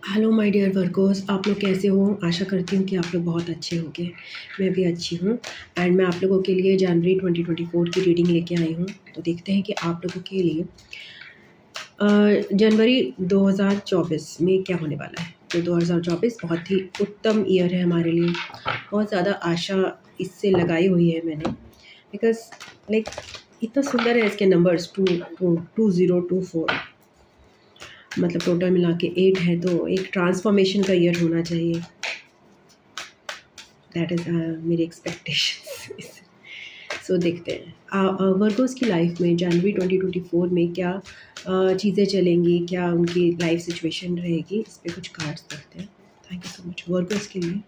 Hello my dear workers, आप लोग कैसे हो? आशा करती हूँ कि आप लोग बहुत अच्छे होंगे। मैं भी अच्छी हूँ एंड मैं आप लोगों के लिए जनवरी 2024 की रीडिंग लेके आई हूँ। तो देखते हैं कि आप लोगों के लिए जनवरी 2024 में क्या होने वाला है। तो 2024 बहुत ही उत्तम ईयर है हमारे लिए। बहुत ज़्यादा आशा इससे लगाई हुई है मैंने, बिकॉज़ लाइक इतना सुंदर है इसके नंबर्स 2024, मतलब टोटल मिला के 8 है, तो एक ट्रांसफॉर्मेशन का ईयर होना चाहिए। दैट इज़ मेरी एक्सपेक्टेशंस। सो देखते हैं वर्गोस की लाइफ में जनवरी 2024 में क्या चीज़ें चलेंगी, क्या उनकी लाइफ सिचुएशन रहेगी। इस पर कुछ कार्ड्स देखते हैं। Thank you so much Virgo's के लिए।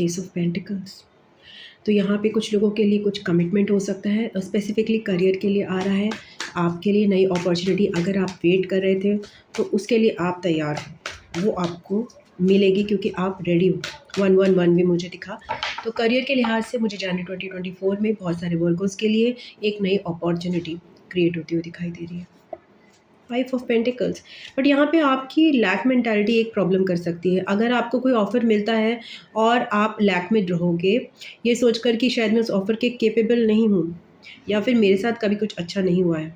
S of pentacles. तो यहाँ पे कुछ लोगों के लिए कुछ कमिटमेंट हो सकता है, स्पेसिफिकली करियर के लिए आ रहा है। आपके लिए नई अपॉर्चुनिटी अगर आप वेट कर रहे थे तो उसके लिए आप तैयार हो, वो आपको मिलेगी क्योंकि आप रेडी हो। 111 भी मुझे दिखा। तो करियर के लिहाज से मुझे जनवरी 2024 में बहुत सारे वर्कर्स के लिए एक नई अपॉर्चुनिटी क्रिएट होती हुई दिखाई दे रही है। 5 ऑफ पेंटिकल्स। बट यहाँ पे आपकी लैक मेंटालिटी एक प्रॉब्लम कर सकती है। अगर आपको कोई ऑफ़र मिलता है और आप लैक में रहोगे, ये सोचकर कि शायद मैं उस ऑफ़र के कैपेबल नहीं हूँ या फिर मेरे साथ कभी कुछ अच्छा नहीं हुआ है,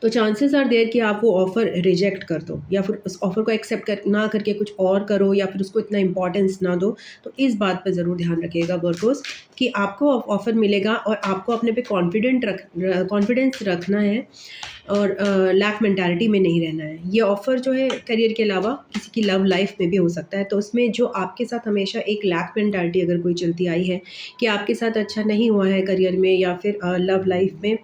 तो चांसेस आर देयर कि आप वो ऑफ़र रिजेक्ट कर दो या फिर उस ऑफ़र को एक्सेप्ट कर ना करके कुछ और करो या फिर उसको इतना इंपॉर्टेंस ना दो। तो इस बात पर ज़रूर ध्यान रखिएगा वर्कर्स कि आपको ऑफ़र मिलेगा और आपको अपने पे कॉन्फिडेंस रखना है और लैक मेंटालिटी में नहीं रहना है। ये ऑफ़र जो है करियर के अलावा किसी की लव लाइफ में भी हो सकता है। तो उसमें जो आपके साथ हमेशा एक लैक मेंटालिटी अगर कोई चलती आई है कि आपके साथ अच्छा नहीं हुआ है करियर में या फिर लव लाइफ में,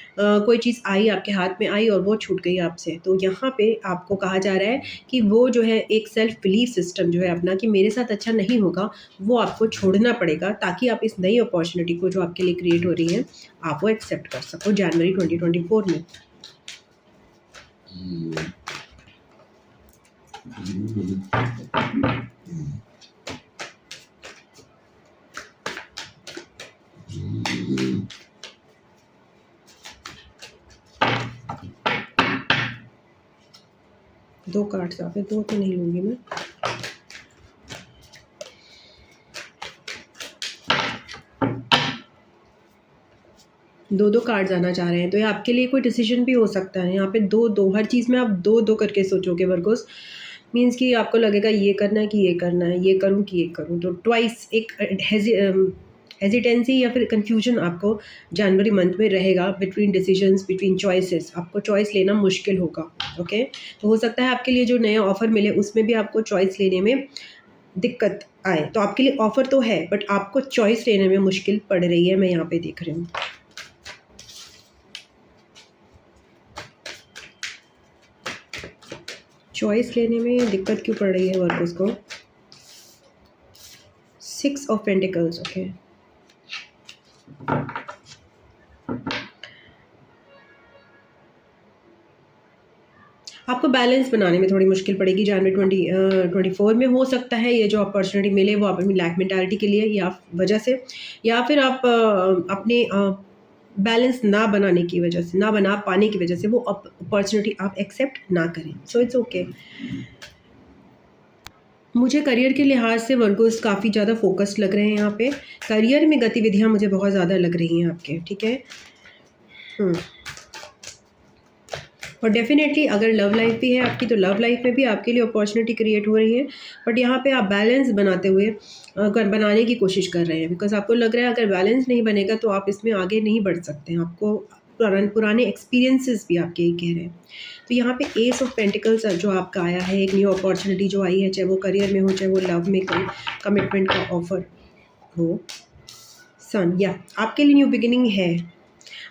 कोई चीज़ आई आपके हाथ में आई और वो छूट गई आपसे, तो यहाँ पे आपको कहा जा रहा है कि वो जो है एक सेल्फ बिलीफ सिस्टम जो है अपना कि मेरे साथ अच्छा नहीं होगा, वो आपको छोड़ना पड़ेगा ताकि आप इस नई अपॉर्चुनिटी को जो आपके लिए क्रिएट हो रही है आप वो एक्सेप्ट कर सको जनवरी 2024 में। दो कार्ड्स आप दो तो नहीं लूँगी मैं। दो कार्ड्स आना चाह रहे हैं, तो ये आपके लिए कोई डिसीजन भी हो सकता है। यहाँ पे दो हर चीज़ में आप दो करके सोचोगे वर्गोस। मीन्स कि आपको लगेगा ये करना है कि ये करना है, ये करूँ कि ये करूँ। तो ट्वाइस एक हेजिटेंसी या फिर कन्फ्यूजन आपको जनवरी मंथ में रहेगा बिटवीन डिसीजंस, बिटवीन चॉइसेस। आपको चॉइस लेना मुश्किल होगा। ओके, तो हो सकता है आपके लिए जो नया ऑफ़र मिले उसमें भी आपको चॉइस लेने में दिक्कत आए। तो आपके लिए ऑफ़र तो है बट आपको चॉइस लेने में मुश्किल पड़ रही है, मैं यहाँ पे देख रही हूँ। चॉइस लेने में दिक्कत क्यों पड़ रही है वर्कर्स को? 6 ऑफ पेंटिकल्स। ओके, आपको बैलेंस बनाने में थोड़ी मुश्किल पड़ेगी जनवरी 2024 में। हो सकता है ये जो अपॉर्चुनिटी मिले वो अपनी लैक मेंटालिटी के लिए या वजह से, या फिर आप अपने बैलेंस ना बनाने की वजह से, ना बना पाने की वजह से वो अपॉर्चुनिटी आप एक्सेप्ट ना करें। So it's okay. मुझे करियर के लिहाज से वर्गोस काफ़ी ज़्यादा फोकस्ड लग रहे हैं यहाँ पे। करियर में गतिविधियाँ मुझे बहुत ज़्यादा लग रही हैं आपके, ठीक है। और डेफिनेटली अगर लव लाइफ भी है आपकी तो लव लाइफ में भी आपके लिए अपॉर्चुनिटी क्रिएट हो रही है। बट यहाँ पे आप बैलेंस बनाते हुए बनाने की कोशिश कर रहे हैं, बिकॉज आपको लग रहा है अगर बैलेंस नहीं बनेगा तो आप इसमें आगे नहीं बढ़ सकते हैं। आपको पुराने एक्सपीरियंसेस भी आपके ही कह रहे हैं। तो यहाँ पे एस ऑफ पेंटिकल्स जो आपका आया है, एक न्यू अपॉर्चुनिटी जो आई है, चाहे वो करियर में हो चाहे वो लव में कोई कमिटमेंट का ऑफर हो। सन, या आपके लिए न्यू बिगिनिंग है,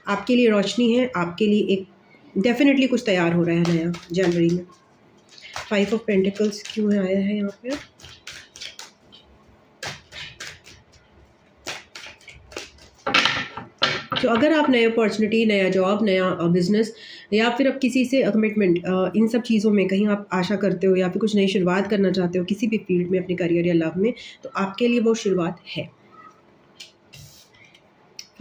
आपके लिए रोशनी है, आपके लिए एक डेफिनेटली कुछ तैयार हो रहा है नया जनवरी में। 5 ऑफ पेंटिकल्स क्यों आया है यहाँ पे? तो अगर आप नए अपॉर्चुनिटी, नया जॉब, नया बिजनेस या फिर अब किसी से कमिटमेंट, इन सब चीज़ों में कहीं आप आशा करते हो या फिर कुछ नई शुरुआत करना चाहते हो किसी भी फील्ड में अपने करियर या लव में, तो आपके लिए वो शुरुआत है।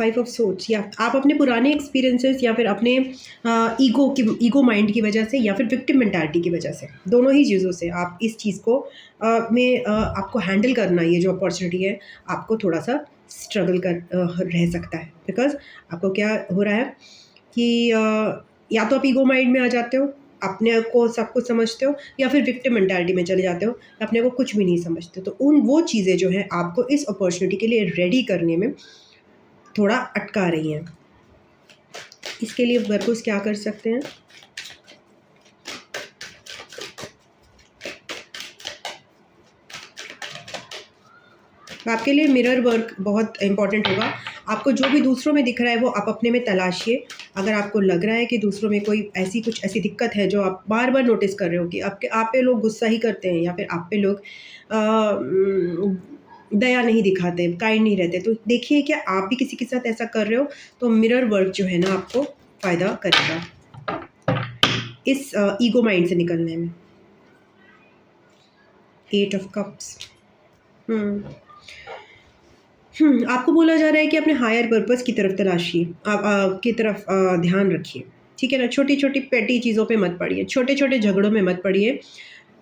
फाइव ऑफ सोर्ड्स, या आप अपने पुराने एक्सपीरियंसेस या फिर अपने ईगो माइंड की वजह से या फिर विक्टिम मेंटालिटी की वजह से, दोनों ही चीज़ों से आप इस चीज़ को आपको हैंडल करना, ये जो अपॉर्चुनिटी है आपको थोड़ा सा स्ट्रगल रह सकता है। बिकॉज आपको क्या हो रहा है कि या तो आप ईगो माइंड में आ जाते हो, अपने को सब कुछ समझते हो, या फिर विक्टिम मेंटालिटी में चले जाते हो, अपने को कुछ भी नहीं समझते। तो वो चीज़ें जो है आपको इस अपॉर्चुनिटी के लिए रेडी करने में थोड़ा अटका रही हैं। इसके लिए वर्कर्स क्या कर सकते हैं? आपके लिए मिरर वर्क बहुत इंपॉर्टेंट होगा। आपको जो भी दूसरों में दिख रहा है वो आप अपने में तलाशिए। अगर आपको लग रहा है कि दूसरों में कोई कुछ ऐसी दिक्कत है जो आप बार बार नोटिस कर रहे हो कि आप पे लोग गुस्सा ही करते हैं, या फिर आप पे लोग दया नहीं दिखाते, काइंड नहीं रहते, तो देखिए क्या आप भी किसी के साथ ऐसा कर रहे हो। तो मिरर वर्क जो है ना आपको फ़ायदा करेगा इस ईगो माइंड से निकलने में। 8 ऑफ कप्स। आपको बोला जा रहा है कि अपने हायर पर्पस की तरफ तलाशिए, आप की तरफ ध्यान रखिए, ठीक है ना। छोटी छोटी पेटी चीज़ों पे मत पड़िए, छोटे छोटे झगड़ों में मत पड़िए,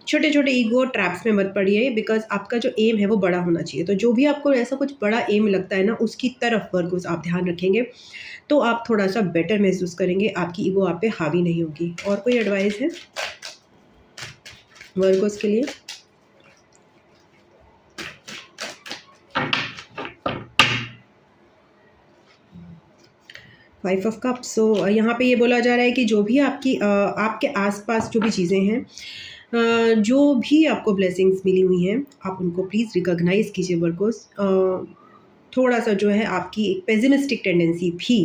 छोटे छोटे ईगो ट्रैप्स में मत पड़िए। बिकॉज आपका जो एम है वो बड़ा होना चाहिए। तो जो भी आपको ऐसा कुछ बड़ा एम लगता है ना, उसकी तरफ वर्गोस आप ध्यान रखेंगे तो आप थोड़ा सा बेटर महसूस करेंगे, आपकी ईगो आप पे हावी नहीं होगी। और कोई एडवाइस है वर्गोस के लिए? Five of cups. सो यहाँ पे ये बोला जा रहा है कि जो भी आपके आसपास जो भी चीज़ें हैं, जो भी आपको ब्लेसिंग्स मिली हुई हैं, आप उनको प्लीज़ रिकॉग्नाइज़ कीजिए वर्कर्स। थोड़ा सा जो है आपकी एक पेसिमिस्टिक टेंडेंसी भी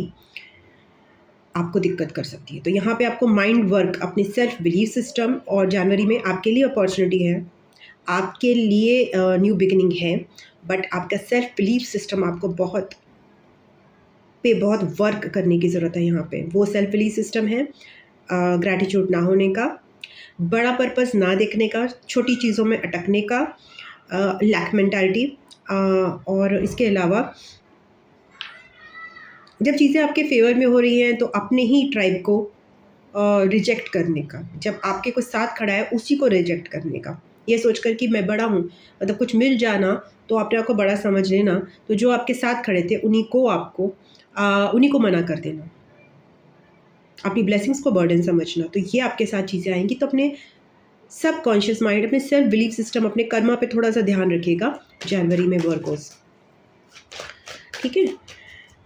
आपको दिक्कत कर सकती है। तो यहाँ पे आपको माइंड वर्क, अपने सेल्फ बिलीफ सिस्टम, और जनवरी में आपके लिए अपॉर्चुनिटी है, आपके लिए न्यू बिगिनिंग है, बट आपका सेल्फ बिलीफ सिस्टम आपको बहुत वर्क करने की ज़रूरत है। यहाँ पे वो सेल्फ बिलीफ सिस्टम है ग्रैटिट्यूड ना होने का, बड़ा पर्पस ना देखने का, छोटी चीज़ों में अटकने का, लैक मेंटालिटी, और इसके अलावा जब चीज़ें आपके फेवर में हो रही हैं तो अपने ही ट्राइब को रिजेक्ट करने का, जब आपके कुछ साथ खड़ा है उसी को रिजेक्ट करने का, ये सोचकर कि मैं बड़ा हूँ, मतलब कुछ मिल जाना तो अपने आप को बड़ा समझ लेना, तो जो आपके साथ खड़े थे उन्हीं को मना कर देना, अपनी ब्लेसिंग्स को बर्डन समझना। तो ये आपके साथ चीज़ें आएंगी। तो अपने सब कॉन्शियस माइंड, अपने सेल्फ बिलीफ सिस्टम, अपने कर्मा पे थोड़ा सा ध्यान रखिएगा जनवरी में वर्कोस, ठीक है।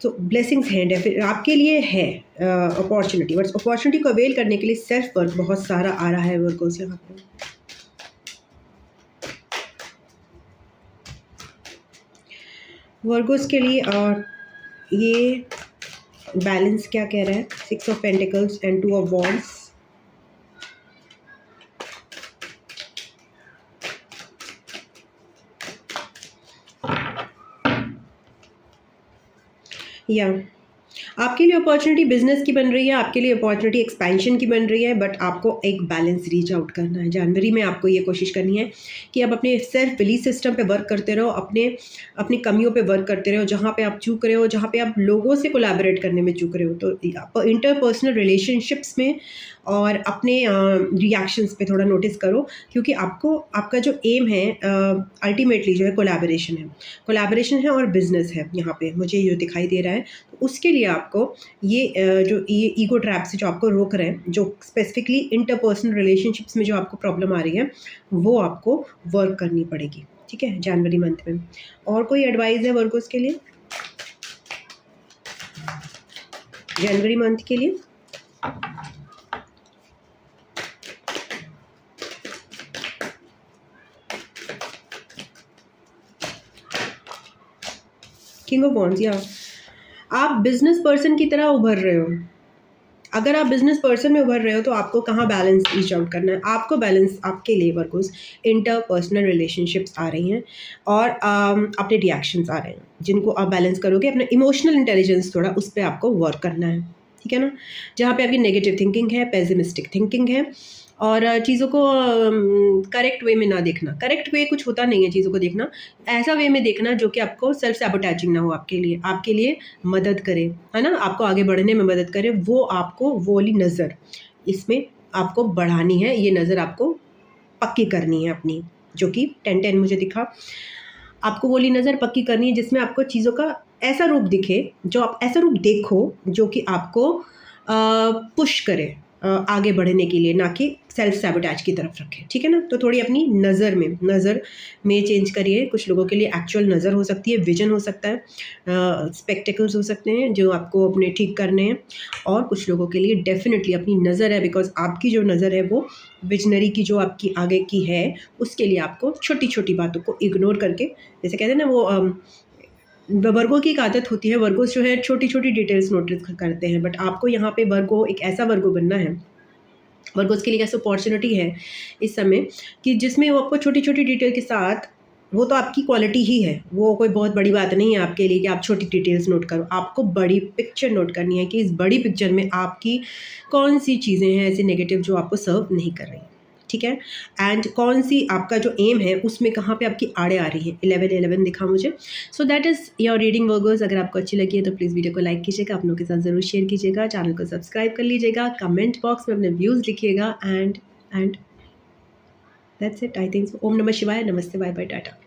तो ब्लेसिंग्स हैं, फिर आपके लिए है अपॉर्चुनिटी, बट अपॉर्चुनिटी को अवेल करने के लिए सेल्फ वर्क बहुत सारा आ रहा है वर्कोस यहाँ पे। वर्कोस के लिए ये बैलेंस क्या कह रहा है? 6 of pentacles and 2 of wands. या आपके लिए अपॉर्चुनिटी बिजनेस की बन रही है, आपके लिए अपॉर्चुनिटी एक्सपेंशन की बन रही है, बट आपको एक बैलेंस रीच आउट करना है। जनवरी में आपको ये कोशिश करनी है कि आप अपने सेल्फ बिलीफ सिस्टम पे वर्क करते रहो, अपनी कमियों पे वर्क करते रहो, जहाँ पे आप चूक रहे हो, जहाँ पे आप लोगों से कोलैबोरेट करने में चूक रहे हो, तो इंटरपर्सनल रिलेशनशिप्स में और अपने रिएक्शंस पे थोड़ा नोटिस करो, क्योंकि आपका जो एम है अल्टीमेटली जो है कोलैबोरेशन है और बिजनेस है। यहाँ पे मुझे जो दिखाई दे रहा है, तो उसके लिए आपको जो ईगो ट्रैप से जो आपको रोक रहे हैं, जो स्पेसिफिकली इंटरपर्सनल रिलेशनशिप्स में जो आपको प्रॉब्लम आ रही है, वो आपको वर्क करनी पड़ेगी, ठीक है, जनवरी मंथ में। और कोई एडवाइस है वर्कर्स के लिए जनवरी मंथ के लिए? King of wands. या आप बिजनेस पर्सन की तरह उभर रहे हो। अगर आप बिजनेस पर्सन में उभर रहे हो तो आपको कहाँ बैलेंस रीच आउट करना है? आपको बैलेंस आपके लिए वर्कर्स इंटरपर्सनल रिलेशनशिप्स आ रही हैं, और अपने रिएक्शंस आ रहे हैं, जिनको आप बैलेंस करोगे। अपना इमोशनल इंटेलिजेंस थोड़ा उस पर आपको वर्क करना है, ठीक है ना। जहाँ पे आपकी नेगेटिव थिंकिंग है, पेसिमिस्टिक थिंकिंग है, और चीज़ों को करेक्ट वे में ना देखना। करेक्ट वे कुछ होता नहीं है चीज़ों को देखना, ऐसा वे में देखना जो कि आपको सेल्फ सैबोटैजिंग ना हो, आपके लिए मदद करे, है ना, आपको आगे बढ़ने में मदद करे। वो आपको वो वाली नज़र इसमें आपको बढ़ानी है, ये नज़र आपको पक्की करनी है अपनी, जो कि 10-10 मुझे दिखा। आपको वो वाली नज़र पक्की करनी है जिसमें आपको चीज़ों का ऐसा रूप दिखे, जो आप ऐसा रूप देखो जो कि आपको पुश करे आगे बढ़ने के लिए, ना कि सेल्फ सैबोटैज की तरफ रखे, ठीक है ना। तो थोड़ी अपनी नज़र में चेंज करिए। कुछ लोगों के लिए एक्चुअल नज़र हो सकती है, विजन हो सकता है, स्पेक्टिकल्स हो सकते हैं जो आपको अपने ठीक करने हैं, और कुछ लोगों के लिए डेफिनेटली अपनी नज़र है, बिकॉज आपकी जो नज़र है वो विजनरी की जो आपकी आगे की है, उसके लिए आपको छोटी छोटी बातों को इग्नोर करके, जैसे कहते हैं ना वो वर्गो की एक आदत होती है, वर्गो जो है छोटी छोटी डिटेल्स नोटिस करते हैं, बट आपको यहाँ पे वर्गो एक ऐसा वर्गो बनना है, वर्गोस के लिए ऐसा अपॉर्चुनिटी है इस समय कि जिसमें वो आपको छोटी छोटी डिटेल के साथ, वो तो आपकी क्वालिटी ही है, वो कोई बहुत बड़ी बात नहीं है आपके लिए कि आप छोटी डिटेल्स नोट करो, आपको बड़ी पिक्चर नोट करनी है कि इस बड़ी पिक्चर में आपकी कौन सी चीज़ें हैं ऐसी नेगेटिव जो आपको सर्व नहीं कर रही, ठीक है। एंड कौन सी आपका जो एम है उसमें कहाँ पे आपकी आड़े आ रही है, 11-11 दिखा मुझे। So that is your reading Virgo's. अगर आपको अच्छी लगी है तो प्लीज़ वीडियो को लाइक कीजिएगा, अपनों के साथ ज़रूर शेयर कीजिएगा, चैनल को सब्सक्राइब कर लीजिएगा, कमेंट बॉक्स में अपने व्यूज़ लिखिएगा, and that's it I think. ओम नमः शिवाय, नमस्ते, बाय बाय, टाटा।